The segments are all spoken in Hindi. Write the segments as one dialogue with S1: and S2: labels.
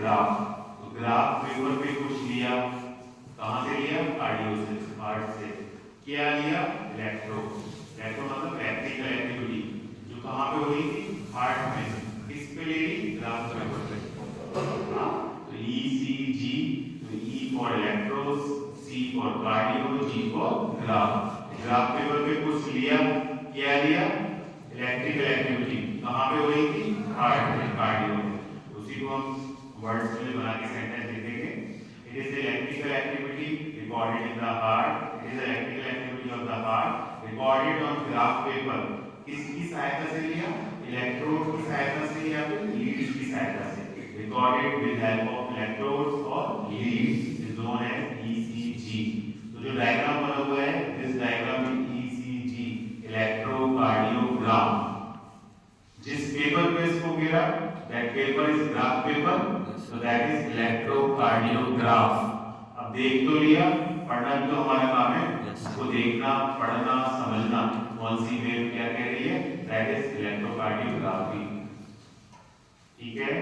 S1: ग्राफ। तो ग्राफ पेपर पे कुछ लिया, कहाँ से लिया? कार्डियो से, हार्ट से। क्या लिया? इलेक्ट्रो। इलेक्ट्रो मतलब इलेक्ट्रिकल एक्टिविटी, जो कहाँ पे हो रही थी? हार्ट में। किस पे ले ली? ग्राफ पेपर पे। हाँ, तो ECG, तो E for इलेक्ट्रोस, C for cardio, G for graph. Graph paper पे कुछ लिया, क्या लिया? इलेक्ट्रिकल एक्टिविटी, कहाँ पे हो रही थी? हार्ट में, कार्डियो में। उसी को हम वर्ड्स में बना के सेंटेंस लिखेंगे। It is electrical activity recorded in the heart, it is electrical activity of the heart recorded on graph paper. किसकी सहायता से लिया? इलेक्ट्रोड की सहायता से या फिर लीड्स की सहायता से? Recorded with help of electrodes और leads is known as ECG। तो जो डायग्राम बना हुआ है, this diagram is ECG, electrocardiogram. जिस पेपर पे इसको गिरा, that paper is graph paper, so that is electrocardiograph. अब देख तो लिया, पढ़ना भी तो हमारा काम है, इसको देखना, पढ़ना, समझना, कौन सी वेव क्या कह रही है, दैट इज इलेक्ट्रोकार्डियोग्राफी। ठीक है।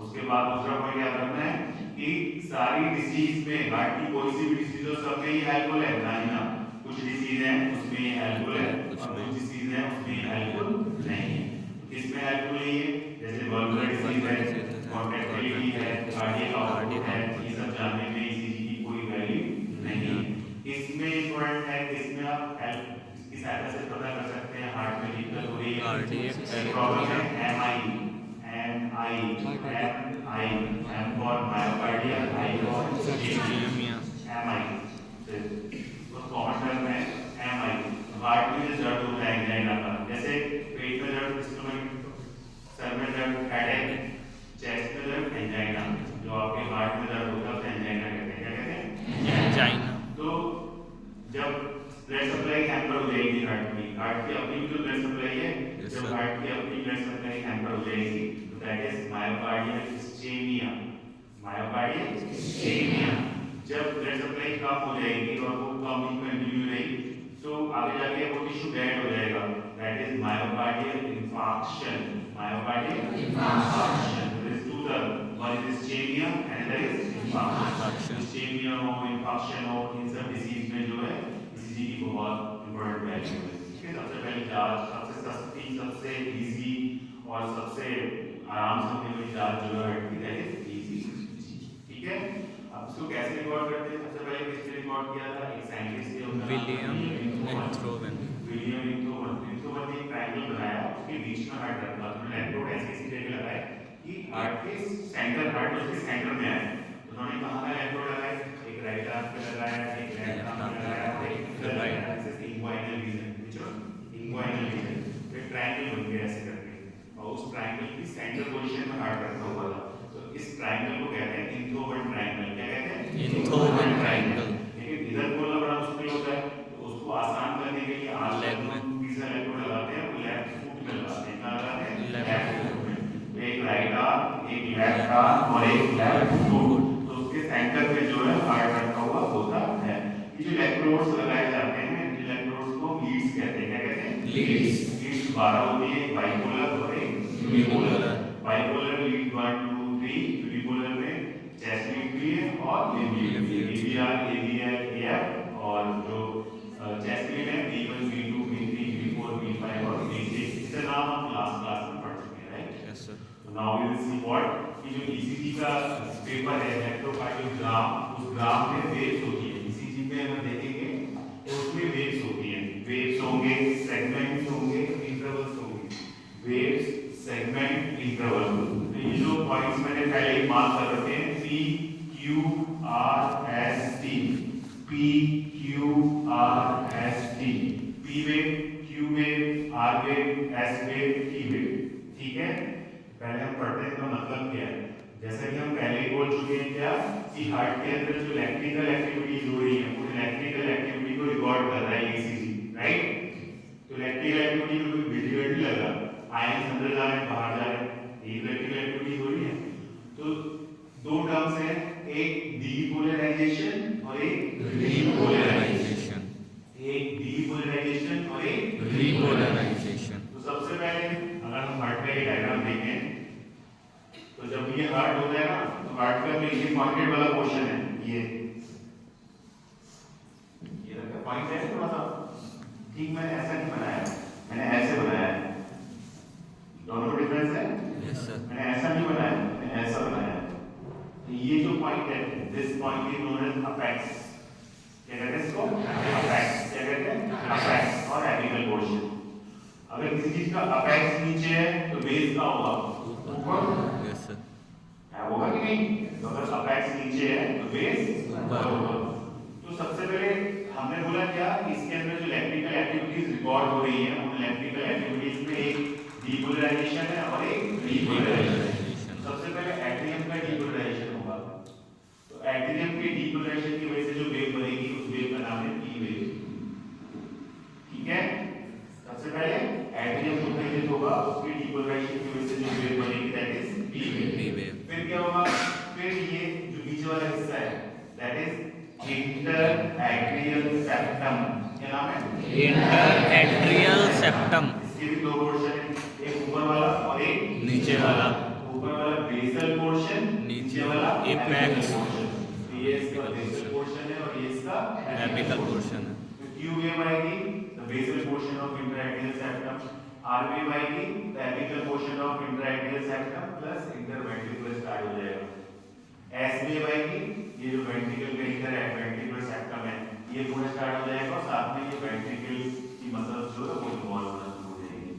S1: उसके बाद दूसरा पॉइंट याद रखना है कि सारी डिसीज में, हार्ट की कोई सी भी डिसीज हो, सब में ये हेल्पफुल है ना ही ना। कुछ डिसीज है उसमें ये हेल्पफुल है और कुछ डिसीज है उसमें ये हेल्पफुल नहीं है। किसमें हेल्पफुल नहीं है? जैसे वल्गुलर डिसीज है, कॉन्ट्रैक्टिलिटी है, कार्डियक आउटपुट है, ये सब जानने में ECG की कोई वैल्यू नहीं है। इसमें इंपॉर्टेंट है कि इसमें आप हेल्प की सहायता से पता कर सकते हैं हार्ट में दिक्कत हो रही है, कार्डियक प्रॉब्लम है, MI M for myocardial, I for ischemia, MI तो कॉमन टर्म है MI। हार्ट में दर्द होता है एंजाइना का, जैसे पेट में दर्द, स्टमक, सर में दर्द, हेडेक, चेस्ट में दर्द, एंजाइना। जो आपके हार्ट में दर्द होता है उसे एंजाइना कहते हैं। क्या कहते हैं? एंजाइना। तो जब ब्लड सप्लाई हैम्पर हो जाएगी हार्ट की अपनी जो ब्लड सप्लाई है, जब हार्ट की अपनी ब्लड सप्लाई हैम्पर हो जाएगी, that is myocardial ischemia, myocardial ischemia। जब ब्लड सप्लाई कम हो जाएगी और वो कम ही कंटिन्यू रहेगी, तो आगे जाके वो टिश्यू डेड हो जाएगा, that is myocardial infarction, myocardial infarction। There is two terms, one is ischemia and there is infarction। ischemia हो, infarction हो, इन सब डिसीज में जो है ECG की बहुत इंपॉर्टेंट वैल्यू है। ठीक है। सबसे पहले जांच, सबसे सस्ती, सबसे इजी और सबसे आराम से होने वाली जांच जो है ECG। ठीक है। अब इसको कैसे रिकॉर्ड करते हैं? सबसे पहले किसने रिकॉर्ड किया था? एक साइंटिस्ट थे, विलियम लिंथरोवन। विलियम लिंथरोवन ने एक ट्रायंगल बनाया, उसके बीच में हार्ट रखा, तो इलेक्ट्रोड ऐसे जगह लगाए कि हार्ट के सेंटर, हार्ट उसके सेंटर में आए। तो उन्होंने कहाँ का इलेक्ट्रोड लगाया? एक राइट आर्म पे लगाया, एक लेफ्ट आर्म पे लगाया और एक इधर लगाया, जैसे इंग्वाइनल रीजन, इंग्वाइनल रीजन। फिर ट्रायंगल बन गया ऐसे करके, और उस ट्रायंगल की सेंटर पोजीशन में हार्ट रखा हुआ था। तो इस ट्रायंगल को कहते हैं इंथोवन ट्रायंगल। क्या कहते हैं? इंथोवन ट्रायंगल। लेकिन इधर बोलना बड़ा मुश्किल होता है, तो उसको आसान करने के लिए आज लेग में तीसरा इलेक्ट्रोड लगाते हैं, वो लेफ्ट फुट में लगाते हैं। कहाँ लगाते हैं? लेफ्ट फुट में। एक राइट आर्म, एक लेफ्ट आर्म और एक लेफ्ट फुट, तो उसके सेंटर में जो है हार्ट रखा हुआ होता है। ये जो इलेक्ट्रोड्स लगाए जाते हैं, इलेक्ट्रोड्स को लीड्स कहते हैं। क्या कहते हैं? लीड्स। लीड्स 12 होती है, बाइपोलर और एक यूनिपोलर। बाइपोलर लीड 1 2 3, यूनिपोलर में चेस्ट लीड भी है और लिम्ब लीड भी है, ABR, ABL, AF। और जो चेस्ट लीड है B1 B2 B3 B4 B5 और B6, इसका नाम हम लास्ट क्लास में पढ़ चुके हैं, राइट? Yes sir. तो now we will see what कि जो ECG का पेपर है, इलेक्ट्रोकार्डियोग्राम, उस ग्राम में वेव्स होती है। ECG में हम देखेंगे तो उसमें वेव्स होती हैं, वेव्स होंगे, सेगमेंट्स होंगे, इंटरवल्स होंगे। Waves, segment, interval. तो ये जो पॉइंट्स मैंने पहले ही मार्क कर रखे हैं, P Q R S T, P Q R S T, P wave, Q wave, R wave, S wave, T wave. ठीक है। पहले हम पढ़ते हैं तो मतलब क्या है। जैसा कि हम पहले ही बोल चुके हैं क्या कि हार्ट के अंदर जो इलेक्ट्रिकल एक्टिविटीज हो रही है, वो इलेक्ट्रिकल एक्टिविटी को रिकॉर्ड कर रहा है ECG, राइट? तो इलेक्ट्रिकल एक्टिविटी में कोई विजिबल नहीं लगा, आयन अंदर जा रहे हैं, बाहर जा रहे हैं, इलेक्ट्रिकल एक्टिविटी हो रही है। तो दो टर्म्स हैं, एक डीपोलराइजेशन और एक रीपोलराइजेशन। एक डीपोलराइजेशन और एक रीपोलराइजेशन। तो सबसे पहले अगर हम हार्ट का डायग्राम देखें, तो जब ये गार्ड होता है ना, तो गार्ड का में ये पॉइंटेड वाला पोर्शन है, ये रखा पॉइंट है थोड़ा सा, ठीक मैंने ऐसा नहीं बनाया, मैंने ऐसे बनाया है, दोनों में डिफरेंस है।
S2: Yes sir.
S1: मैंने ऐसा नहीं बनाया, मैंने ऐसा बनाया है। तो ये जो पॉइंट है, this point is known as apex, क्या कहते हैं इसको, अपेक्स, क्या कहते हैं अपेक्स और एपिकल पोर्शन। अगर किसी चीज का अपेक्स नीचे है तो बेस का होगा ऊपर,
S2: यस सर।
S1: होगा कि नहीं, तो अगर अपेक्स नीचे है तो बेस ऊपर होगा। तो सबसे पहले हमने बोला क्या, इसके अंदर जो इलेक्ट्रिकल एक्टिविटीज रिकॉर्ड हो रही है, उन इलेक्ट्रिकल एक्टिविटीज में एक डीपोलराइजेशन है और एक रीपोलराइजेशन। सबसे पहले एट्रियम का डीपोलराइजेशन होगा, तो एट्रियम के डीपोलराइजेशन की वजह से जो वेव बनेगी उस वेव का नाम है पी वेव, ठीक है। सबसे पहले एट्रियम उत्तेजित होगा, उसके डीपोलराइजेशन की वजह से जो वेव बनेगी दैट इज पी वेव। फिर क्या होगा, फिर ये जो बीच वाला हिस्सा है दैट इज इंटरएट्रियल सेप्टम, क्या नाम है,
S2: इंटरएट्रियल सेप्टम।
S1: इसके भी दो पोर्शन है, एक ऊपर वाला और एक
S2: नीचे वाला।
S1: ऊपर वाला बेसल पोर्शन, नीचे वाला
S2: एपेक्स
S1: पोर्शन। तो ये इसका बेसल पोर्शन है और ये इसका
S2: एपिकल पोर्शन है।
S1: तो क्यू वेव आएगी the basal portion of interatrial septum, R wave आएगी the apical portion of interatrial septum plus interventricular start हो जाएगा। एस वेव आएगी, ये जो वेंट्रिकल का इंटरवेंट्रिकुलर सेप्टम है ये पूरा स्टार्ट हो जाएगा और साथ में ये वेंट्रिकल की मसल्स जो है वो इन्वॉल्व होना शुरू हो जाएगी।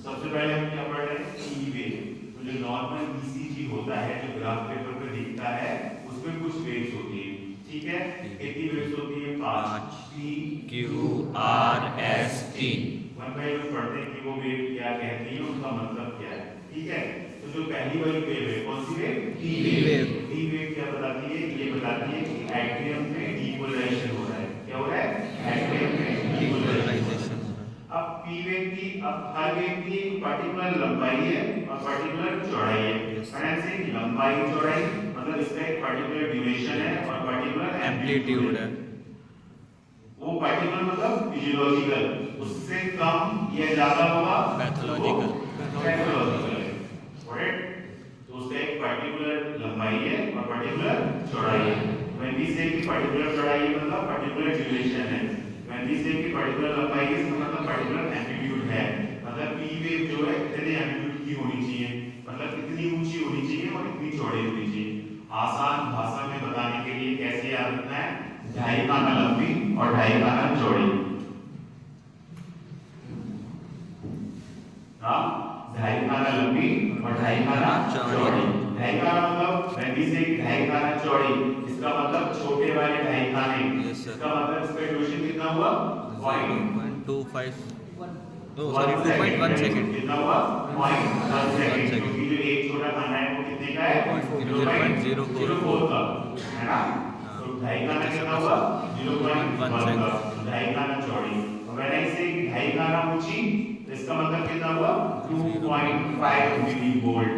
S1: सबसे पहले हम क्या पढ़ रहे हैं, ई वेव। तो जो नॉर्मल ईसीजी होता है, जो ग्राफ पेपर पे दिखता है, उसमें कुछ वेव्स होती है, ठीक है। कितनी वेव्स होती है, 5 P
S2: Q R S T.
S1: One by one पढ़ते हैं कि वो वेव क्या कहती है, उसका मतलब क्या है, ठीक है। तो जो पहली वाली वेव है कौन सी wave, P wave. P wave क्या बताती है, ये बताती है कि एट्रियम में डीपोलराइजेशन हो रहा है, क्या हो रहा है, एट्रियम में डीपोलराइजेशन। अब पी वेव की, अब हर वेव की पर्टिकुलर लंबाई है और पर्टिकुलर चौड़ाई है। फ्रेंड्स से लंबाई चौड़ाई मतलब इसका एक पर्टिकुलर ड्यूरेशन है और पर्टिकुलर
S2: एम्पलीट्यूड है।
S1: वो पर्टिकुलर मतलब फिजियोलॉजिकल, उससे कम या ज्यादा होगा
S2: पैथोलॉजिकल।
S1: तो उसका एक पर्टिकुलर लंबाई है और पर्टिकुलर चौड़ाई है। व्हेन वी से कि पर्टिकुलर चौड़ाई है मतलब पर्टिकुलर ड्यूरेशन है, व्हेन वी से कि पर्टिकुलर लंबाई है इसका मतलब पर्टिकुलर एम्पलीट्यूड है। मतलब पी वेव जो है कितने एम्पलीट्यूड की होनी चाहिए, मतलब कितनी ऊंची होनी चाहिए और कितनी चौड़ी होनी चाहिए। आसान भाषा में बताने के लिए कैसे याद रखना है, 2.5 आना लंबी और 2.5 आना चौड़ी। हाँ, 2.5 आना लंबी और 2.5 आना चौड़ी। 2.5 आना मतलब व्हेन वी से 2.5 आना चौड़ी, इसका मतलब छोटे वाले 2.5 आने, इसका मतलब इसका ड्यूरेशन कितना हुआ,
S2: 0.25 सॉरी 2.1 सेकंड।
S1: कितना हुआ, 0.1 सेकंड, क्योंकि जो एक छोटा खाना है वो कितने का है, 0.04 का है ना। तो 2.5 खाना कितना हुआ, 0.1 का, 2.5 खाना चौड़ी। और व्हेन आई से 2.5 खाना ऊंची, इसका मतलब कितना हुआ, 2.5 मिलीवोल्ट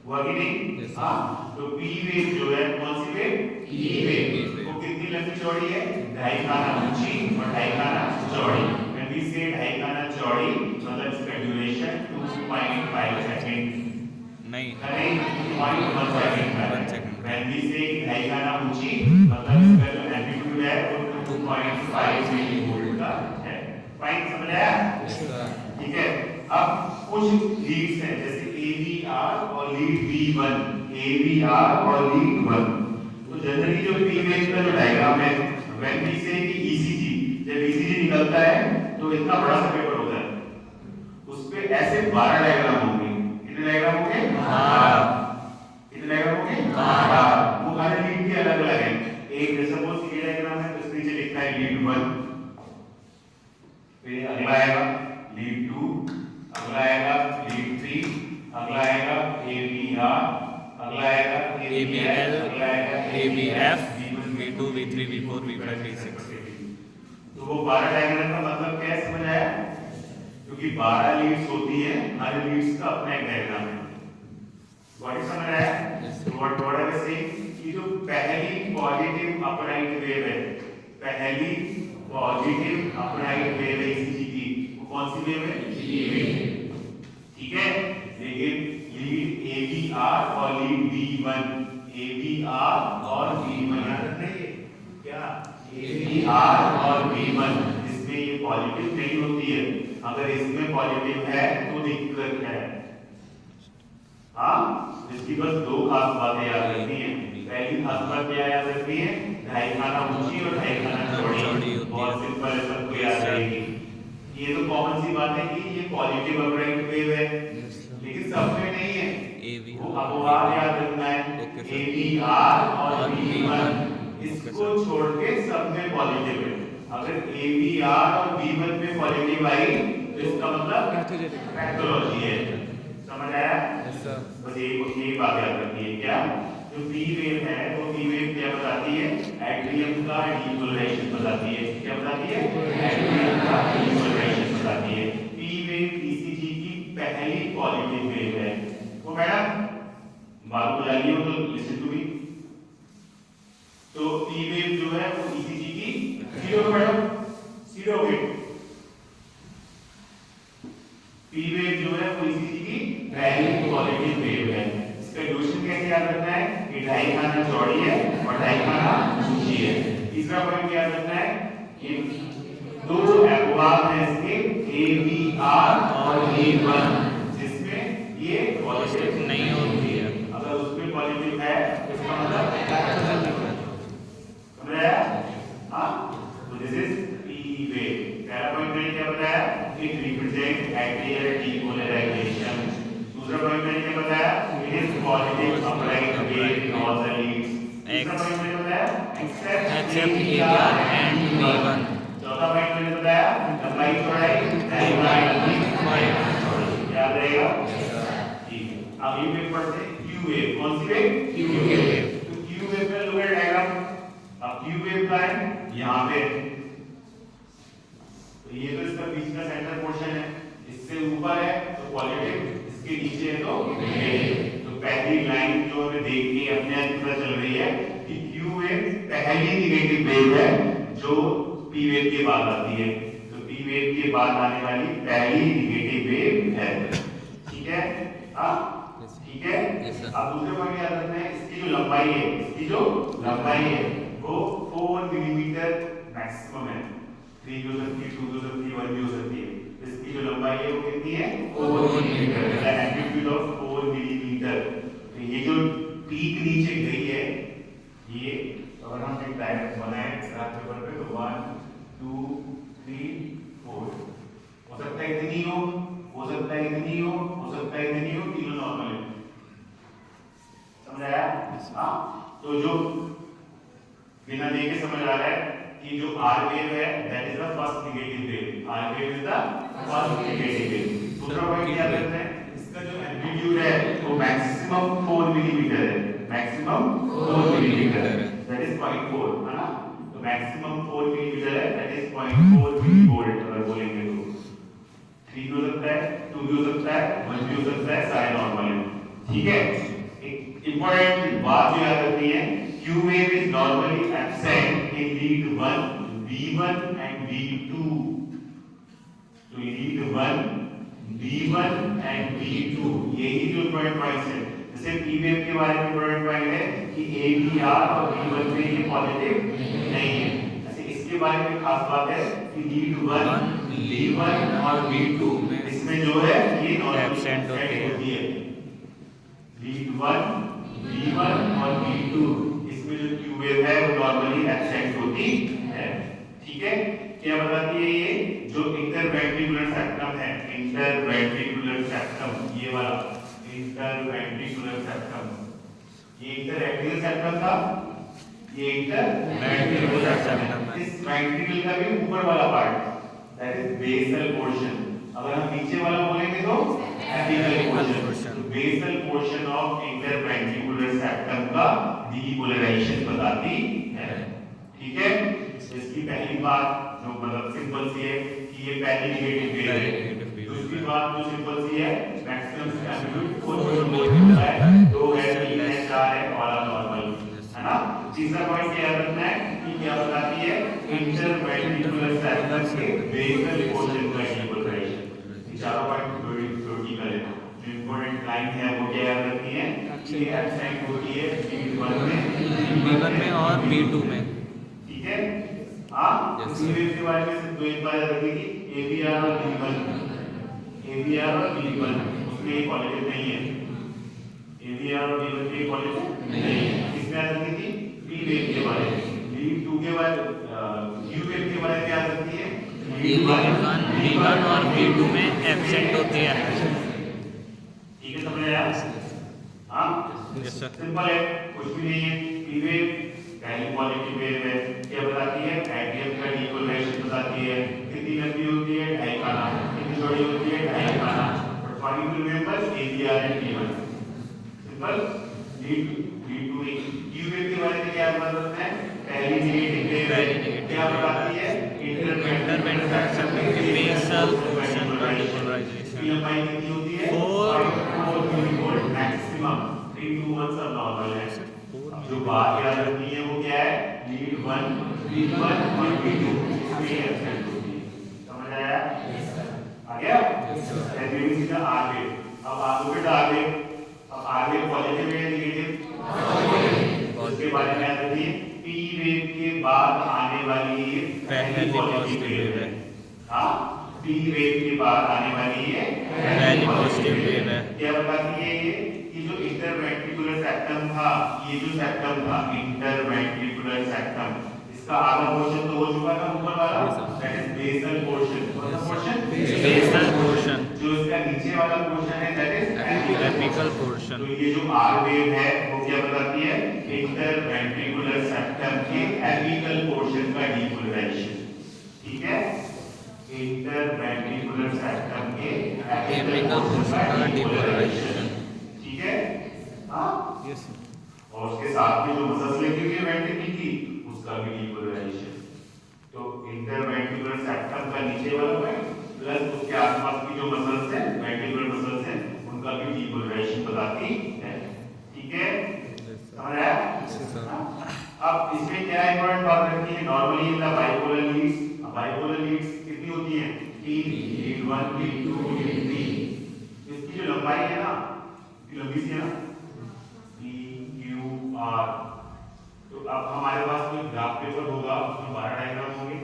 S1: हुआ कि नहीं। हाँ, तो पी वेव जो है कौन सी वेव, पी वेव, वो कितनी लंबी चौड़ी है, 2.5 खाना ऊंची और 2.5 खाना चौड़ी। व्हेन वी से 2.5 खाना चौड़ी मतलब इसका ड्यूरेशन 2.5 सेकंड नहीं, 2.1 सेकंड है। व्हेन वी से 2.5 खाना ऊंची मतलब इसका जो एम्पलीट्यूड है वो 2.5 मिलीवोल्ट का है। फाइन, समझ आया, ठीक है। अब कुछ लीड्स हैं जैसे AVR और लीड V1, AVR और लीड 1। तो जनरली जो पी वेव का जो डायग्राम है, व्हेन वी से कि ECG, जब ECG निकलता है तो इतना बड़ा सा पेपर होता है, उस पे ऐसे 12 डायग्राम होंगे। कितने डायग्राम होंगे, 12। कितने डायग्राम होंगे, 12। वो हर लीड के अलग-अलग हैं। एक जैसे सपोज ये डायग्राम है तो इसके नीचे लिखा है लीड 1, फिर अगला आएगा लीड 2, अगला आएगा लीड 3, अगला आएगा AVR, अगला आएगा
S2: AVL,
S1: अगला आएगा
S2: AVF, V2, V3, V4, V5, V6।
S1: तो वो 12 डायग्राम का मतलब क्या है, समझ आया, क्योंकि 12 लीड्स होती है, हर लीड्स का अपना एक डायग्राम है। व्हाट इज, समझ आया। व्हाट आई वाज सेइंग कि जो पहली पॉजिटिव अपराइट वेव है, पहली पॉजिटिव अपराइट वेव है ECG की, वो कौन सी वेव है, पी वेव, ठीक है। लेकिन लीड AVR ABR और लीड B1, ABR और B1 याद रखना ये क्या ABR और B1, इसमें ये पॉजिटिव नहीं होती है, अगर इसमें पॉजिटिव है तो दिक्कत है। हाँ, इसकी बस दो खास बातें याद रखनी है। पहली खास बात क्या याद रखनी है, ढाई खाना ऊंची और ढाई खाना चौड़ी, बहुत सिंपल है, सबको याद रहेगी। ये तो कॉमन सी बात है कि ये पॉजिटिव अपराइट वेव है, लेकिन सब में नहीं है, वो अपवाद याद रखना है। ABR और B1 इसको छोड़ के सब में पॉजिटिव है। अगर ABR और B1 में पॉजिटिव आई तो इसका मतलब पैथोलॉजी है। समझ आया? बस एक बात याद रखनी है, क्या जो पी वेव है वो पी वेव क्या बताती है, एट्रियम का डीपोलराइजेशन बताती है। क्या बताती है? एट्रियम का डीपोलराइजेशन बताती है। पी वेव ईसीजी की पहली पॉजिटिव वेव है। तो मैडम बात को जानिए हो तो लिसन टू मी। तो पी वेव जो है वो ईसीजी की zero madam zero wave, P wave जो है वो ईसीजी की पहली पॉजिटिव वेव है। इसका ड्यूरेशन कैसे याद रखना है कि ढाई खाना चौड़ी है और ढाई खाना ऊंची है। तीसरा पॉइंट याद रखना है कि दो अपवाद हैं इसके ABR और B1, जिसमें ये पॉजिटिव नहीं होती है। अगर उसमें पॉजिटिव है तो इसका मतलब समझ आया? हाँ, तो दिस इज पी वेव। पहला पॉइंट मैंने क्या बताया, इट रिप्रेजेंट एट्रियल डीपोलराइजेशन। दूसरा पॉइंट मैंने क्या बताया, it is positive upright wave in all the leads. तीसरा पॉइंट मैंने बताया एक्सेप्ट ABR एंड B1। चौथा पॉइंट मैंने बताया लंबाई चौड़ाई याद रहेगा। ठीक है, अब ये वेव पढ़ते हैं क्यू वेव। कौन सी वेव? Q wave. तो क्यू वेव में लोगे डायग्राम। अब क्यू वेव का है यहाँ पे, तो ये तो इसका बीच का सेंटर पोर्शन है, इससे ऊपर है तो पॉजिटिव, इसके नीचे है तो नेगेटिव। तो पहली लाइन जो हमें देख के अपने आप पता चल रही है कि क्यू वेव पहली नेगेटिव वेव है जो पी वेव के बाद आती है। तो पी वेव के बाद आने वाली पहली नेगेटिव वेव है। ठीक है? हाँ, ठीक है। अब दूसरे पॉइंट याद रखना है, इसकी जो लंबाई है, इसकी जो लंबाई है वो 4 मिलीमीटर मैक्सिमम है। 3 भी हो सकती है, 2 भी हो सकती है, 1 भी हो सकती है। इसकी जो लंबाई है वो कितनी है? 4 मिलीमीटर, एम्पलीट्यूड ऑफ 4 मिलीमीटर। तो ये जो पीक नीचे गई है, ये अगर हम एक डायग्राम बनाएं ग्राफ पेपर पे तो 1 2 3 4 हो सकता है इतनी हो सकता है इतनी हो सकता है इतनी हो, तीनों नॉर्मल है। समझ आया? हाँ, तो जो बिना देखे समझ आ रहा है कि जो आर वेव है that is the first negative wave. R wave is the first negative wave. दूसरा पॉइंट याद रखना है, इसका जो एम्पलीट्यूड है वो मैक्सिमम 4 मिलीमीटर है। मैक्सिमम 4 मिलीमीटर दैट इज 0.4 है ना। तो मैक्सिमम 4 मिलीमीटर है दैट इज 0.4 मिलीवोल्ट। अगर बोलेंगे तो 3 भी हो सकता है, 2 भी हो सकता है, 1 भी हो सकता है, सारे नॉर्मल है। ठीक है? एक इंपॉर्टेंट बात जो याद रखनी है, Q wave is normally absent in lead 1, B1 and B2. तो lead 1, B1 and B2 यही जो पॉइंट्स है। जैसे P wave के बारे में पॉइंट है कि ABR और B1 में ये पॉजिटिव नहीं है। ऐसे इसके बारे में खास बात है कि lead 1, B1 और B2 इसमें जो है ये एब्सेंट होती है। lead 1, B1 और B2 इसमें जो क्यू वेव है वो नॉर्मली एब्सेंट होती है। ठीक है? क्या बताती है ये जो इंटरवेंट्रिकुलर सेप्टम है, इंटरवेंट्रिकुलर सेप्टम, ये वाला इंटरवेंट्रिकुलर सेप्टम, ये इंटरएक्टियल सेप्टम था, ये इंटरवेंट्रिकुलर सेप्टम है। इस वेंट्रिकल का भी ऊपर वाला part that is basal portion. अगर हम नीचे वाला बोलेंगे तो apical portion. Basal portion of interventricular septum का डीपोलराइजेशन बताती है। ठीक है? इसकी पहली बात जो मतलब सिंपल सी है कि ये पहली नेगेटिव वेव है। दूसरी बात जो सिंपल सी है, मैक्सिमम एम्पलीट्यूड 4 मिलीमीटर है, 2 है, 3 है, 4 है, ऑल नॉर्मल है ना। तीसरा पॉइंट याद रखना है कि क्या बताती है, इंटरवेंट्रिकुलर सेप्टम के बेसल पोर्शन का डीपोलराइजेशन। चारों पॉइंट थ्योरेटिकल है। जो इम्पोर्टेंट लाइन है वो क्या याद रखनी है कि एब्सेंट होती है B1 में,
S2: B1 में और B2 में।
S1: ठीक है। हाँ,
S2: Yes,
S1: इसी
S2: sir.
S1: वेव के बारे में सिर्फ दो एक बार याद रखेगी, ABR और B1, ABR और B1 उसमें एक पॉजिटिव नहीं है, ABR और B1 में एक पॉजिटिव नहीं है। किसमें याद रखी थी? P वेव के बारे में। B2 के बारे U वेव के बारे में याद रखती है
S2: B1 और B2 में एब्सेंट होती है।
S1: ठीक है, समझ आया? हाँ,
S2: यस सर।
S1: सिंपल है, कुछ भी नहीं है। P वेव पहली पॉजिटिव वेव है, क्या बताती है? एटीएम का डिपोलराइजेशन बताती है। कितनी लंबी होती है? 2.5 आना। कितनी चौड़ी होती है? 2.5 आना। But for you to remember ABR and B1 simple. B2 U wave के बारे में क्या मतलब है? पहली नेगेटिव वेव है, क्या बताती है?
S2: इंटरवेंटर सर्किट के बेसल पोर्शन का डिपोलराइजेशन।
S1: लंबाई कितनी होती है? 4 मिलीवोल्ट मैक्सिमम। 3 to 1 सब नॉर्मल है। जो बात याद रखनी है वो क्या है? लीड 1 V1 और V2 इसमें एब्सेंट होती है। समझ आया? आ गया? ऐसे भी सीधा R वेव। अब आगे बेटा R वेव। अब R वेव पॉजिटिव है या नेगेटिव? उसके बारे में याद रखिए, P वेव के बाद आने वाली
S2: पहली पॉजिटिव वेव है।
S1: हाँ, P वेव के बाद आने वाली ये
S2: पहली पॉजिटिव वेव है।
S1: क्या बताती है ये कि जो इंटरवेंट्रिकुलर सेप्टम था, ये जो सेप्टम था इंटरवेंट्रिकुलर सेप्टम, इसका आधा पोर्शन तो हो चुका था ऊपर वाला, दैट इज बेसल पोर्शन। कौन सा पोर्शन?
S2: Basal portion.
S1: जो इसका नीचे वाला पोर्शन है दैट इज
S2: एपिकल पोर्शन।
S1: तो ये जो R वेव है वो क्या बताती है? इंटरवेंट्रिकुलर सेप्टम के एपिकल पोर्शन का डिपोलराइजेशन। ठीक है, इंटरवेंट्रिकुलर सेप्टम के
S2: एपिकल पोर्शन का डिपोलराइजेशन।
S1: ठीक है। हाँ,
S2: यस
S1: और उसके साथ में जो मसल्स लगी हुई है वेंट्रिकल की उसका भी डिपोलराइजेशन। तो इंटरवेंट्रिकुलर सेप्टम का नीचे वाला पॉइंट प्लस उसके आसपास की जो मसल्स हैं वेंट्रिकुलर मसल्स हैं उनका भी डिपोलराइजेशन बताती है। ठीक है, समझ आया? अब इसमें क्या इंपॉर्टेंट बात रखनी है? Normally in the bipolar leads, bipolar leads कितनी होती हैं? 3, लीड 1 लीड 2 लीड 3। इसकी जो लंबाई है ना, लंबी सी है ना, PQR। तो अब हमारे पास कोई ग्राफ पेपर होगा, उसमें 12 डायग्राम होंगे,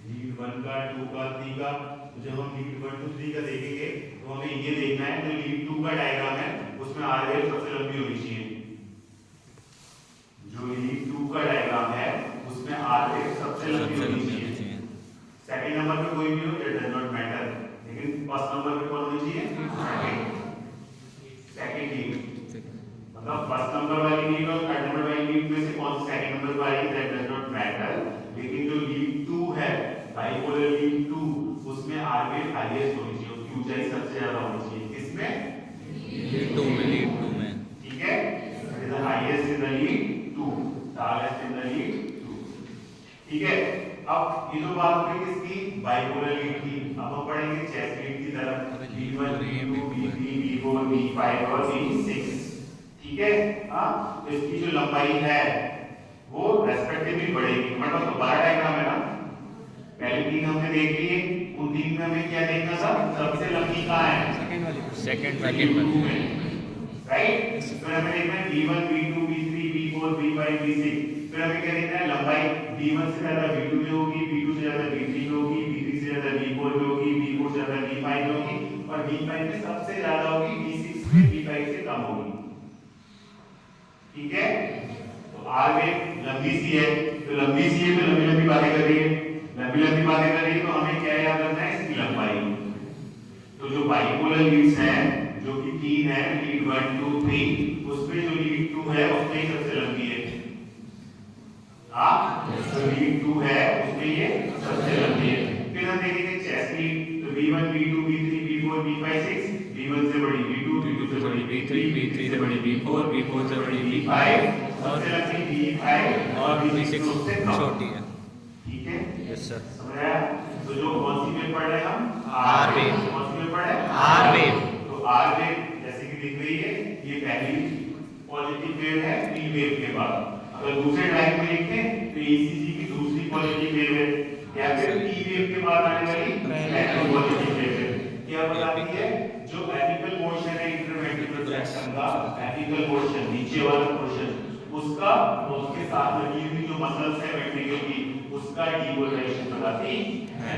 S1: लीड 1 का, 2 का, 3 का। तो जब हम लीड 1 2 3 का देखेंगे तो हमें ये देखना है जो लीड 2 का डायग्राम है उसमें R वेव सबसे लंबी होनी चाहिए। जो लीड 2 का डायग्राम है उसमें R वेव सबसे लंबी होनी चाहिए। सेकंड नंबर पे कोई भी हो, इट डज नॉट मैटर, लेकिन फर्स्ट नंबर पे कौन होनी चाहिए? Second lead. मतलब फर्स्ट नंबर वाली लीड और थर्ड नंबर वाली लीड में से कौन सी सेकंड नंबर पर आई, दैट डज नॉट मैटर। लेकिन जो लीड 2 है, बाइपोलर लीड 2, उसमें R वेव हाईएस्ट होनी चाहिए, उसकी ऊंचाई सबसे ज्यादा होनी चाहिए। किसमें?
S2: लीड 2 में।
S1: ठीक है, it is the highest in the lead 2, tallest in the lead 2। ठीक है, अब ये जो बात हो रही है किसकी? बाइपोलर लीड की। अब हम पढ़ेंगे चेस लीड की तरफ, B1 B2 B3 B4 B5 और B6। ठीक है। हाँ, तो इसकी जो लंबाई है वो रेस्पेक्टिवली बढ़ेगी। हमारे पास तो 12 डायग्राम है ना, पहले 3 हमने देख लिए, उन 3 में हमें क्या देखना था? सबसे लंबी कहाँ है?
S2: सेकंड वाली
S1: राइट। फिर हमें देखना है B1 B2 B3 B4 B5 B6। फिर हमें क्या देखना है? लंबाई B1 से ज्यादा B2 में होगी, B2 से ज्यादा B3 में होगी, B3 से ज्यादा B4 में होगी, B4 से ज्यादा B5 में होगी और B5 में सबसे ज्यादा होगी B6 में, B5 से कम होगी। ठीक है, तो R वेव लंबी सी है, तो लंबी सी है तो लंबी लंबी बातें कर रही है, लंबी लंबी बातें कर रही है, तो हमें क्या याद रखना है? इसकी लंबाई। तो जो बाइपोलर लीड्स हैं जो कि 3 है, लीड 1 2 3, उसमें जो लीड 2 है उसमें ही सबसे लंबी है। हाँ, जो लीड 2 है उसमें ये सबसे लंबी है। फिर हम देखेंगे चेस लीड, तो B1 B2 B3 B4 B5 6, B1 से बड़ी B2 B2 से बड़ी B3 B3 से बड़ी B4 B4 से बड़ी B5 सबसे लंबी B5 और B6 सबसे
S2: छोटी है।
S1: ठीक है,
S2: यस सर।
S1: समझ आया? तो जो कौन सी वेव पढ़ रहे हैं हम?
S2: R wave.
S1: कौन सी वेव पढ़ रहे हैं?
S2: R wave.
S1: तो R वेव जैसे कि दिख रही है, ये पहली पॉजिटिव वेव है P वेव के बाद। अगर दूसरे टाइप में लिखें तो ECG की दूसरी पॉजिटिव वेव है, या फिर P वेव के बाद आने वाली पहली पॉजिटिव वेव है। क्या बताती है? जो एपिकल पोर्शन है इंटरवेंट्रिकुलर सेक्टम का, एपिकल पोर्शन नीचे वाला पोर्शन, उसका उसके साथ लगी हुई जो मसल्स है वेंट्रिकल की, उसका डिपोलराइजेशन बताती है।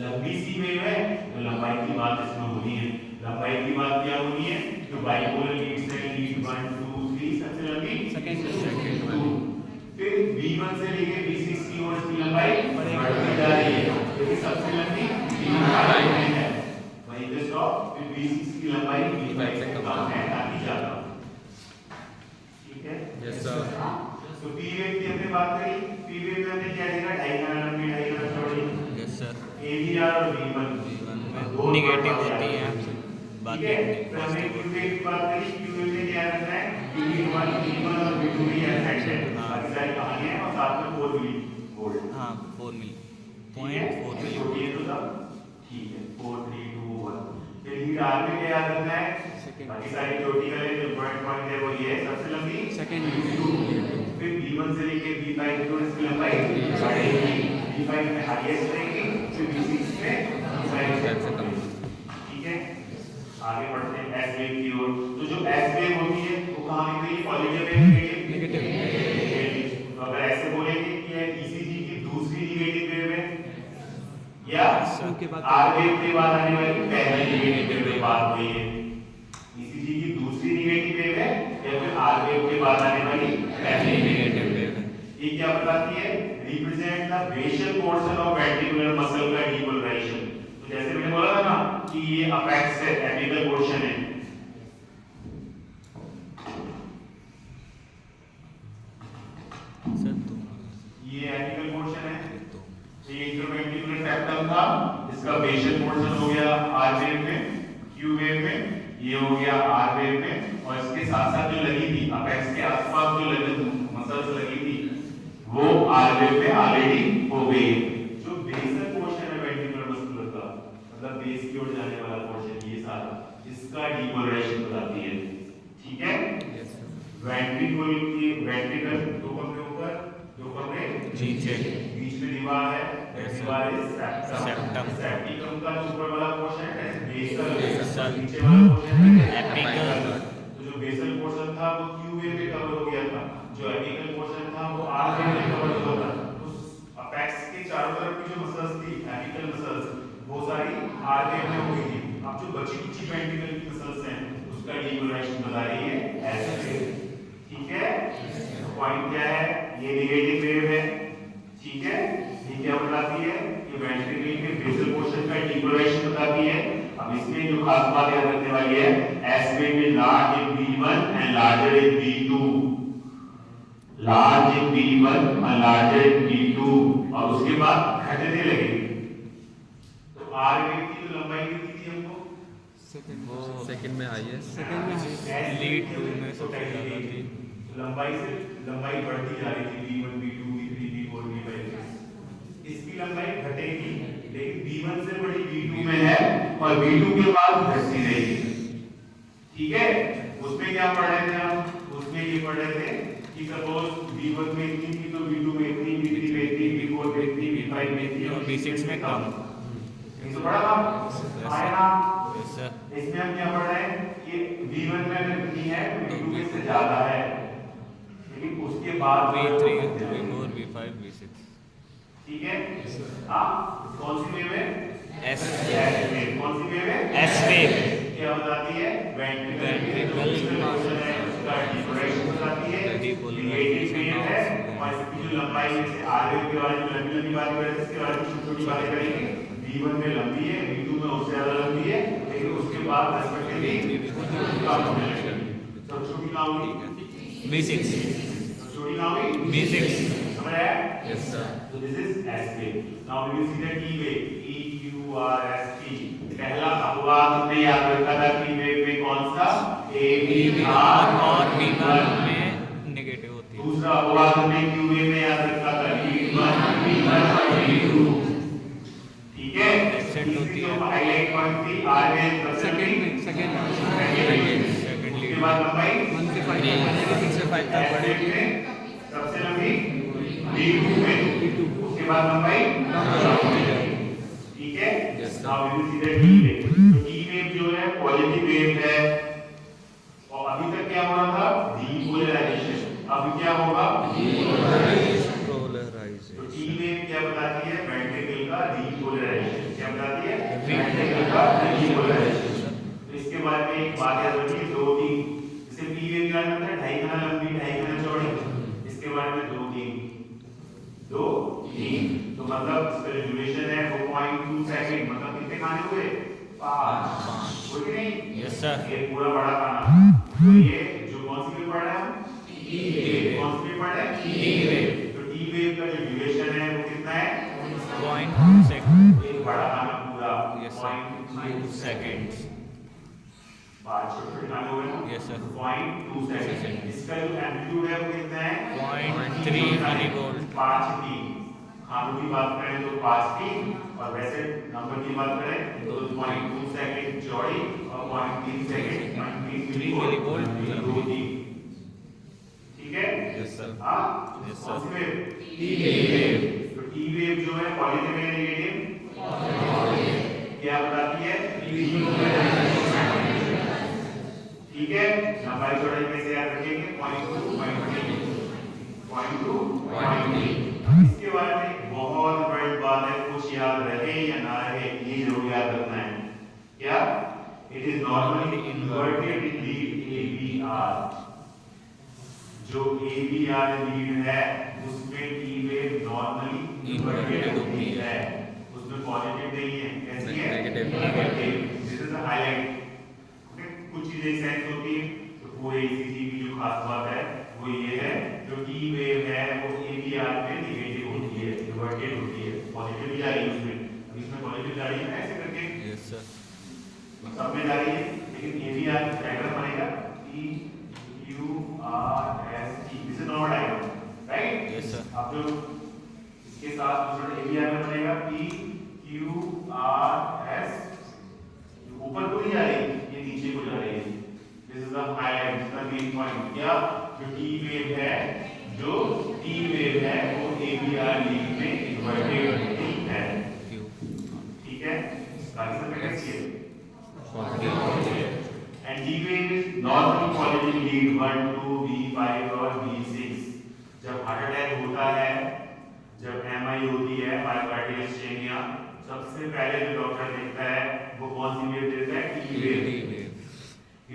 S1: लंबी सी वेव है तो लंबाई की बात इसमें होनी है। लंबाई की बात क्या होनी है? जो बाइपोलर लीड्स है, लीड 1 2 3 सबसे लंबी सेकंड 2, फिर V1 से लेके V6 की ओर इसकी लंबाई बढ़ती जा रही है, क्योंकि सबसे लंबी V5 में है, वहीं पे स्टॉप। फिर V6 की लंबाई V5 से कम है, आगे जाता हूं, ठीक है?
S3: Yes sir.
S1: तो P वेव की हमने बात करी, P वेव में हमने क्या देखा? डायगोनल लंबी, डायगोनल चौड़ी।
S2: Yes sir.
S1: AVR और V1
S2: में नेगेटिव होती है, बाकी
S1: फिर हमने Q वेव की बात करी। Q वेव में क्या रखना है? V1 V1 और V2 भी ऐसे है, बाकी सारी कहानी है, और साथ में 4 मिली वोल्ट।
S2: हाँ 4 मिली,
S1: ठीक है?
S2: 0.4 मिली।
S1: छोटी है तो सब ठीक है। 4 3 2 1। फिर लीड R में क्या याद रखना है? बाकी सारी छोटी वाले जो पॉइंट है वो ये है, सबसे लंबी सेकंड। फिर V1 से लेके V5 की इसकी लंबाई बढ़ेगी, V5 में हाईएस्ट रहेगी, फिर V6 में V5 से कम। ठीक है, आगे बढ़ते हैं S वेव की ओर। तो जो S वेव होती है वो कहां लिख रही है? Positive wave, negative. तो अगर ऐसे बोलेंगे कि ये ECG की दूसरी नेगेटिव वेव है, या R वेव के बाद आने वाली पहली नेगेटिव वेव बात हुई है। ECG की दूसरी नेगेटिव वेव है या फिर R वेव के बाद आने वाली पहली नेगेटिव वेव है। ये क्या बताती है? Represent the basal portion of ventricular muscle का डिपोलराइजेशन। तो जैसे मैंने बोला था ना कि ये अपेक्स है, एपिकल पोर्शन है,
S2: सर तो
S1: ये एपिकल पोर्शन है, ये इंटरवेंट्रिकुलर सेप्टम था, इसका बेसल पोर्शन हो गया R वेव में, Q वेव में, ये हो गया R वेव में, और इसके साथ साथ जो लगी थी अपेक्स के आसपास जो लगी मसल्स लगी थी वो R वेव में ऑलरेडी हो गई है। जो बेसल पोर्शन है वेंट्रिकुलर मस्कुलर का, मतलब बेस की ओर जाने वाला पोर्शन, ये सारा इसका डिपोलराइजेशन बताती है। ठीक है? वेंट्रिकल की वेंट्रिकल दो कमरे ऊपर, दो कमरे
S2: नीचे,
S1: बीच में दीवार है, दीवार इज
S2: सेप्टम।
S1: सेप्टिकम का जो ऊपर वाला पोर्शन है बेसल,
S2: बेसल।
S1: नीचे वाला पोर्शन है
S2: एपिकल।
S1: तो जो बेसल पोर्शन था वो Q वेव में कवर हो गया था, जो एपिकल पोर्शन था वो R वेव में कवर हो गया था। उस अपेक्स के चारों तरफ की जो मसल्स थी, एपिकल मसल्स, वो सारी R वेव में हो गई थी। अब जो बची कुची वेंट्रिकल की मसल्स हैं उसका डिपोलराइजेशन बता रही है S वेव। ठीक है? पॉइंट क्या है? ये नेगेटिव वेव है, ठीक है? ये क्या बताती है? ये वेंट्रिकल के बेसल पोर्शन का डिपोलराइजेशन बताती है। अब इसमें जो खास बात याद रखने वाली है, S वेव में large in V1 and larger in V2, large in V1 और लार्जर इन V2, और उसके बाद घटने लगी। तो R वेव की जो लंबाई कितनी थी हमको?
S3: सेकंड में हाईएस्ट,
S2: लीड 2 में सबसे ज्यादा थी।
S1: लंबाई बढ़ती जा रही थी, V1 V2 V3 V4 V5। इसकी लंबाई घटेगी, लेकिन V1 से बड़ी V2 में है और V2 के बाद घटती रहेगी। ठीक है? उसमें क्या पढ़ रहे थे हम? उसमें ये पढ़ रहे थे कि सपोज V1 में इतनी थी तो V2 में इतनी, V3 में इतनी, V4 में इतनी, V5 में इतनी और
S2: V6 में कम।
S1: तो बड़ा था आया।
S2: Yes sir.
S1: इसमें हम क्या पढ़ रहे हैं कि V1 में अगर इतनी है तो V2 में से ज्यादा है, लेकिन उसके बाद
S2: V3 V4 V5 V6।
S1: ठीक है? हाँ, कौन सी वेव है?
S2: S
S1: wave. कौन सी वेव है?
S2: S wave.
S1: क्या बताती है? वेंट्रिकल पोर्शन है उसका डिपोलराइजेशन बताती है। नेगेटिव वेव है, और इसकी जो लंबाई जैसे R वेव के बारे में लंबी लंबी बातें करें, इसके बारे में छोटी छोटी बातें करेंगे। V1 में लंबी है, V2 में उससे ज्यादा लंबी है, लेकिन उसके बाद रेस्पेक्टिवली कम होने लगेगी। सब छोटी ना होगी,
S2: V6
S1: छोटी ना होगी,
S2: V6।
S1: समझ आया?
S3: Yes sir.
S1: So this is S wave. Now we will see the T wave. E Q R S T. पहला अपवाद हमने याद रखा था T wave में कौन सा? A B R
S2: और V1 में नेगेटिव होती है।
S1: दूसरा अपवाद हमने Q wave में याद रखा था V1 और V2। ठीक है?
S2: Absent होती है।
S1: तो हाईलाइट पॉइंट थी R wave सेकंड उसके बाद लंबाई
S2: 1 से 5 तक बढ़ेगी।
S1: सबसे लंबी V2 में, उसके बाद लंबाई, ठीक है?
S3: Yes, sir.
S1: Now we will see the T wave. तो T wave जो है है पॉजिटिव वेव है और अभी तक क्या हो रहा था डीपोलराइजेशन, अब क्या होगा
S3: पोलराइजेशन।
S1: तो टी वेव क्या बताती है वेंट्रिकल का डीपोलराइजेशन, क्या बताती है वेंट्रिकल का डीपोलराइजेशन। तो इसके बारे में एक बात याद रखिए, दो तीन, जैसे पी वेव क्या होता है 2.5 गुना लंबी 2.5 गुना चौड़ी, इसके बारे में दो तीन तो मतलब इसका जो ड्यूरेशन है वो 0.2 सेकंड, मतलब कितने खाने हुए 5 हो कि नहीं?
S2: Yes sir.
S1: ये पूरा बड़ा खाना, तो ये जो कौन सी वेव पढ़ रहे हैं हम टी वेव, कौन सी वेव पढ़ रहे हैं टी वेव। तो टी वेव का जो ड्यूरेशन है वो कितना है
S2: 0.2 सेकंड।
S1: एक बड़ा खाना पूरा
S2: Yes, sir.
S1: 0.2 सेकंड्स, बात छोटे खाने हुए ना
S2: Yes, sir.
S1: 0.2 सेकंड। इसका जो एम्पलीट्यूड है वो कितना है
S2: 0.3 मिलीवोल्ट।
S1: 5 टी खानों की बात करें तो 5 टी, और वैसे नंबर की बात करें तो 0.2 सेकंड चौड़ी और 0.3 सेकंड 0.3 मिलीवोल्ट दो टी, ठीक है?
S3: Yes sir.
S1: हाँ
S2: Yes, sir.
S1: कौन सी वेव टी वेव। तो टी वेव जो है पॉजिटिव है नेगेटिव, क्या बताती है ठीक है? लंबाई चौड़ाई कैसे याद रखेंगे 0.2 इसके बारे में बहुत बड़ी बात है, कुछ याद रहे या ना रहे ये जरूर याद रखना है। क्या it is normally inverted in lead ABR, जो ABR लीड है उसमें टी वेव नॉर्मली इन्वर्टेड होती है, उसमें पॉजिटिव नहीं है, कैसी है
S3: Negative.
S1: This is the highlight. कुछ चीजें सेंस होती है, तो पूरे ECG की जो खास बात है वो ये है, जो टी वेव है वो ABR में नेगेटिव होती है, इन्वर्टेड होती है, पॉजिटिव भी जा रही है उसमें, अब इसमें पॉजिटिव जा रही है ना ऐसे करके
S3: यस सर।
S1: सब में जा रही है, लेकिन ABR डायग्राम बनेगा EQRST, this is not diagram right.
S2: Yes, sir.
S1: अब जो इसके साथ दूसरा ABR में बनेगा PQRS, ऊपर को नहीं जा रही, ये नीचे को जा रही है, this is the highlight, this is the main point. क्या जो टी वेव है वो ABR लीड में इन्वर्टेड होती है, ठीक है? बाकी सब कैसी है and T wave is normally positive lead 1, 2, B5 और B6। जब हार्ट अटैक होता है, जब MI होती है मायोकार्डियल इश्चेमिया, सबसे पहले जो डॉक्टर देखता है वो कौन सी वेव देता है T wave.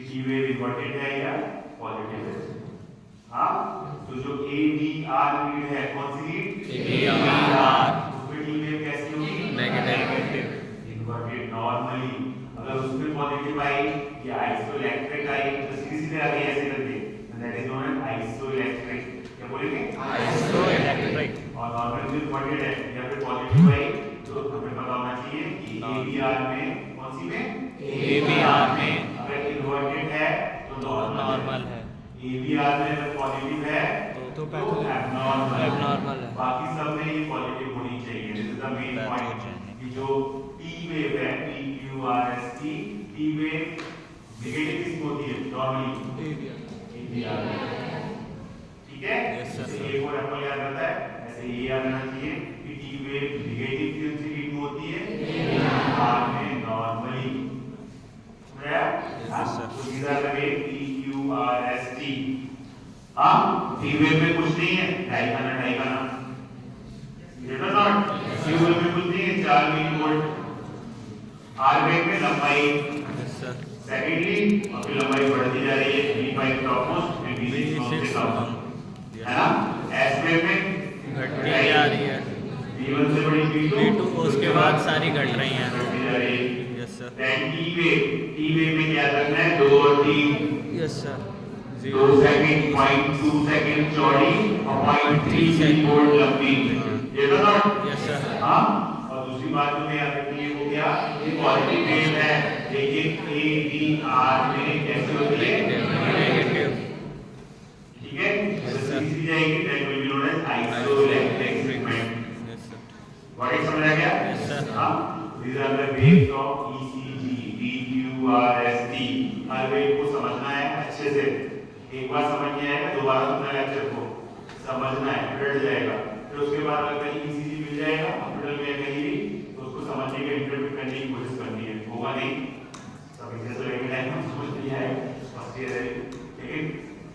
S1: T wave inverted है या पॉजिटिव है? हाँ, तो जो ABR लीड है कौन सी लीड ABR, उसमें टी वेव कैसी होगी
S3: नेगेटिव।
S1: Inverted normally. अगर उसमें पॉजिटिव आई या आइसोइलेक्ट्रिक आई तो सीधे आ गई ऐसे करके, that is known as isoelectric. क्या बोलेंगे
S2: आइसोइलेक्ट्रिक।
S1: और नॉर्मल जो इन्वर्टेड है या फिर पॉजिटिव आई तो हमें पता होना चाहिए कि ABR में कौन सी में
S2: ABR में
S1: अगर इन्वर्टेड है तो
S2: नॉर्मल है,
S1: ABR में अगर पॉजिटिव है तो एब्नॉर्मल है, बाकी सब में ये पॉजिटिव होनी चाहिए। This is the main point कि जो टी वेव है PQRST, टी वेव नेगेटिव किसमें होती है नॉर्मली ABR में, ठीक है?
S2: Yes, sir.
S1: जैसे एक और एप्पल याद रहता है, ऐसे ये याद रहना चाहिए कि टी वेव नेगेटिव किस लीड में होती है ABR में नॉर्मली।
S2: Yes, sir.
S1: तो these are the way PQRST। हाँ, टी वेव में कुछ नहीं है, ढाई खाना it is not, T wave में कुछ नहीं है 4 मिलीवोल्ट। आर वेव में लंबाई सेकेंडली और फिर लंबाई बढ़ती जा रही है, B5 टॉप मोस्ट फिर B6 सबसे कम, है ना? एस वेव में
S2: घटती जा रही है,
S1: B1 से बड़ी
S2: B2 उसके बाद सारी घट रही हैं।
S1: बढ़ती जा रही है।
S2: Yes sir.
S1: Then T wave में क्या करना है 2 और 3,
S2: यस सर।
S1: 2 सेकंड 0.2 सेकंड चौड़ी और 0.3 मिलीवोल्ट लंबी, ये तो नॉट।
S2: Yes sir.
S1: हाँ, और दूसरी बात जो मैं याद रखनी है वो क्या, ये पॉजिटिव वेव है, लेकिन ABR में कैसे होती है
S2: नेगेटिव।
S1: ठीक है? सीधी जाएगी, that will be known as isoelectric segment.
S2: Yes sir.
S1: What is समझ आ गया?
S2: Yes, sir.
S1: हाँ, these are the waves of ECG PQRST। Her wave को समझना है अच्छे से, एक बार समझ में आएगा दोबारा सुनना लेक्चर को समझना है, रट जाएगा। फिर उसके बाद अगर कहीं ECG मिल जाएगा हॉस्पिटल में कहीं भी तो उसको समझने का इंटरप्रेट करने की कोशिश करनी है, होगा नहीं पीछे से लेके डायग्राम समझ नहीं आएगा फर्स्ट ईयर है, लेकिन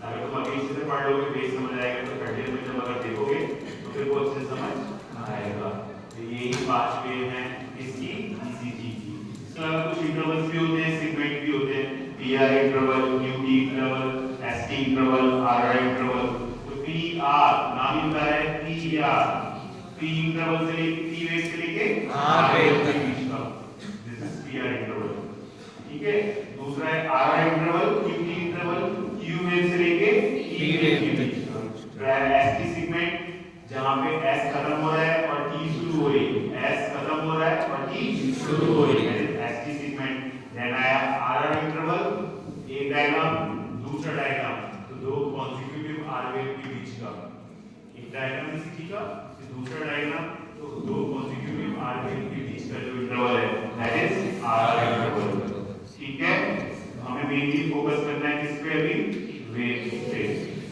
S1: अगर तुम अभी से पढ़ लोगे बेस समझ आएगा तो थर्ड ईयर में जब अगर देखोगे तो फिर वो अच्छे से समझ आएगा। तो यही 5 वेव हैं इसकी ईसीजी की। इसके अलावा कुछ इंटरवल्स भी होते हैं, सेगमेंट भी होते हैं, PR interval, QT interval, ST interval, RR interval. तो पीआर नाम ही बता रहा है पीआर, पी इंटरवल से लेके पी वेव से लेके आर वेव के बीच का, दिस इज पीआर इंटरवल। ठीक है, दूसरा है RR interval, QT interval, Q wave से लेके टी वेव के बीच का। एसटी सेगमेंट जहां पे एस खत्म हो रहा है और टी शुरू हो रही है, एस खत्म हो रहा है और टी शुरू हो रही है, एसटी सेगमेंट। देन आया आरआर इंटरवल, एक डायग्राम दूसरा डायग्राम, तो दो कॉन्सेक्यूटिव आर वेव के बीच का, एक डायग्राम ईसीजी का, दूसरा डायग्राम, तो दो कॉन्सेक्यूटिव आर वेव के बीच का जो इंटरवल है दैट इज आरआर इंटरवल। ठीक है, हमें मेनली फोकस करना है किस पे अभी, वेव पे।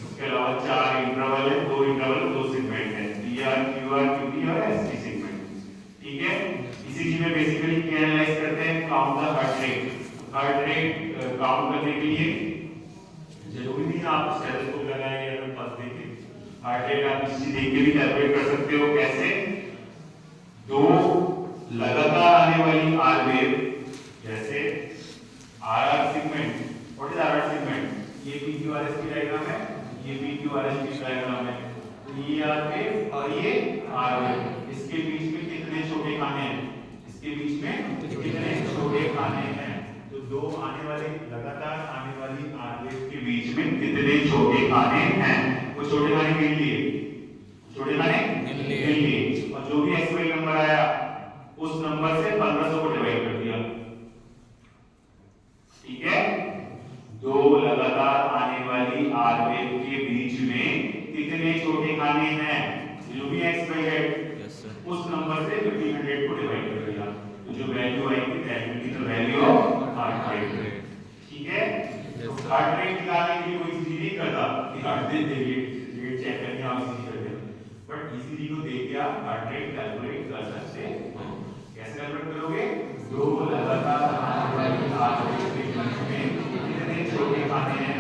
S1: उसके अलावा 4 इंटरवल है, 2 इंटरवल 2 सेगमेंट है, पीआर, क्यूआर, क्यूटी और एसटी सेगमेंट। ठीक है, ईसीजी में बेसिकली क्या एनालाइज करते हैं, count the heart rate. Heart rate count करने के लिए जरूरी नहीं आप स्टेथोस्कोप लगाएं या फिर पल्स देखें, हार्ट रेट आप ईसीजी देख के भी कैलकुलेट कर सकते हो। कैसे, दो लगातार आने वाली आर वेव, जैसे RR segment, what is RR segment, ये पीक्यूआरएस की डायग्राम है, ये पीक्यूआरएस की डायग्राम है, तो ये आर वेव और ये आर वेव, इसके बीच में कितने छोटे खाने हैं, इसके बीच में कितने छोटे खाने हैं, तो दो आने वाले लगातार आने वाली आर वेव के बीच में कितने छोटे खाने हैं, वो छोटे खाने के लिए, छोटे खाने के लिए, और जो भी एक्सवाई नंबर आया उस नंबर से 1500 को डिवाइड कर दिया। ठीक है, दो लगातार आने वाली आर वेव के बीच में कितने छोटे खाने हैं, जो भी एक्सवाई है उस नंबर से 1500 को डिवाइड कर दिया, तो जो वैल्यू आएगी that will be the value of heart rate. ठीक है, तो हार्ट रेट निकालने के लिए कोई ईसीजी नहीं करता कि हार्ट रेट देखिए, रेट चेक करके आप ईसीजी करते हैं, बट ईसीजी को देख के आप हार्ट रेट कैलकुलेट कर सकते हो। कैसे कैलकुलेट करोगे, दो लगातार आने वाली आर वेव के बीच में कितने छोटे खाने हैं,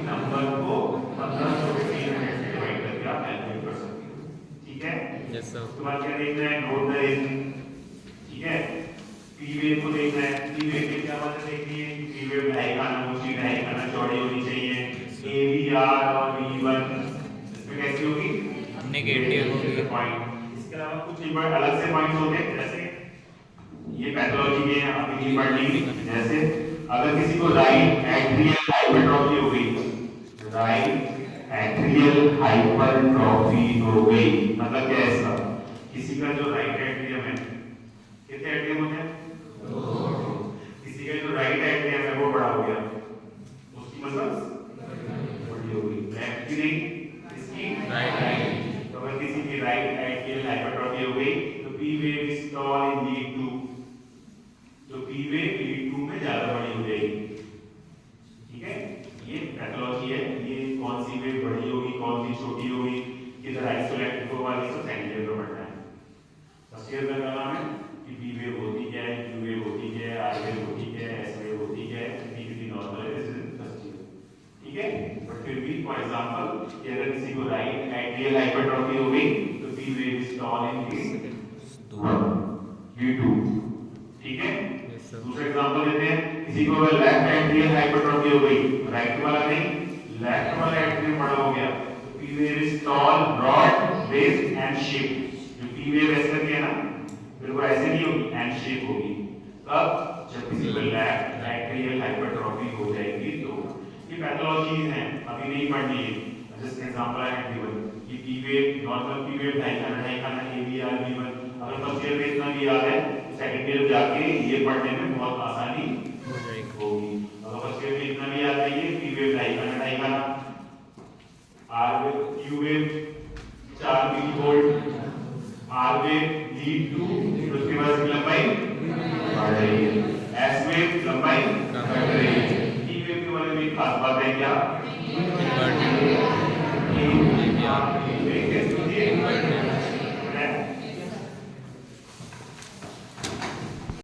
S1: नंबर को 1500 से 300 से डिवाइड करके आप कैलकुलेट कर सकते हो। ठीक है,
S2: यस सर।
S1: उसके बाद क्या देखना है, नोट द रेंज। ठीक है, पी वेव को देखना है, पी वेव की क्या बात देखनी है, पी वेव ढाई खाना ऊंची, ढाई खाना चौड़ी होनी चाहिए, ए वी आर और वी वन इसमें कैसी होगी,
S2: नेगेटिव होगी
S1: पॉइंट। इसके अलावा कुछ अलग से पॉइंट्स होते हैं, जैसे ये पैथोलॉजी के हैं, आप इन्हीं पढ़ लीजिए। जैसे अगर किसी को राइट एट्रियल हाइपरट्रॉफी हो गई, राइट एट्रियल हाइपरट्रॉफी हो गई, मतलब क्या है इसका, किसी का जो राइट एट्रियम है, कितने एट्रियम होते हैं, किसी का जो राइट एट्रियम है वो बड़ा हो गया, उसकी मसल्स बड़ी हो गई, लेफ्ट की नहीं, इसकी राइट। तो अगर किसी की राइट एट्रियल हाइपरट्रॉफी हो गई तो P wave is small in lead two, तो पी वेव लीड टू में ज्यादा बड़ी हो जाएगी। ठीक है, ये पैथोलॉजी है, ये कौन सी वेव बड़ी होगी कौन सी छोटी होगी, किधर आइसोलेट वाली सब सेकंड ईयर में पढ़ना है। फर्स्ट ईयर में करना है कि पी वेव होती क्या है, क्यू वेव होती क्या है, आर वेव होती क्या है, एस वेव होती क्या है, पी कितनी नॉर्मल है, दिस इज फर्स्ट ईयर। ठीक है, बट फिर भी फॉर एग्जांपल कि अगर किसी को राइट एट्रियल हाइपरट्रॉफी हो गई तो P wave is small in V2। ठीक है, दूसरा एग्जांपल लेते हैं, किसी को लेफ्ट एट्रियल हाइपरट्रॉफी हो गई, राइट वाला नहीं लेफ्ट वाला एट्रियम बड़ा हो गया, तो P wave is tall broad based and shape. जो पी वेव ऐसे करके है ना, फिर वो ऐसे नहीं होगी, एंड शेप होगी। कब, जब किसी को लेफ्ट एट्रियल हाइपरट्रॉफी हो जाएगी। तो ये पैथोलॉजीज हैं, अभी नहीं पढ़नी है, just example I have given कि P wave normal P wave ढाई खाना AVR V1, अगर फर्स्ट ईयर में इतना भी याद है सेकंड ईयर जाके ये पढ़ने में बहुत आसानी हो जाएगी होगी। अगर फर्स्ट ईयर में इतना भी याद है, ये पी वेव ढाई खाना, R wave Q wave 4 millivolt, R wave lead two, उसके बाद लंबाई बढ़ रही है, एस वेव लंबाई घट रही है।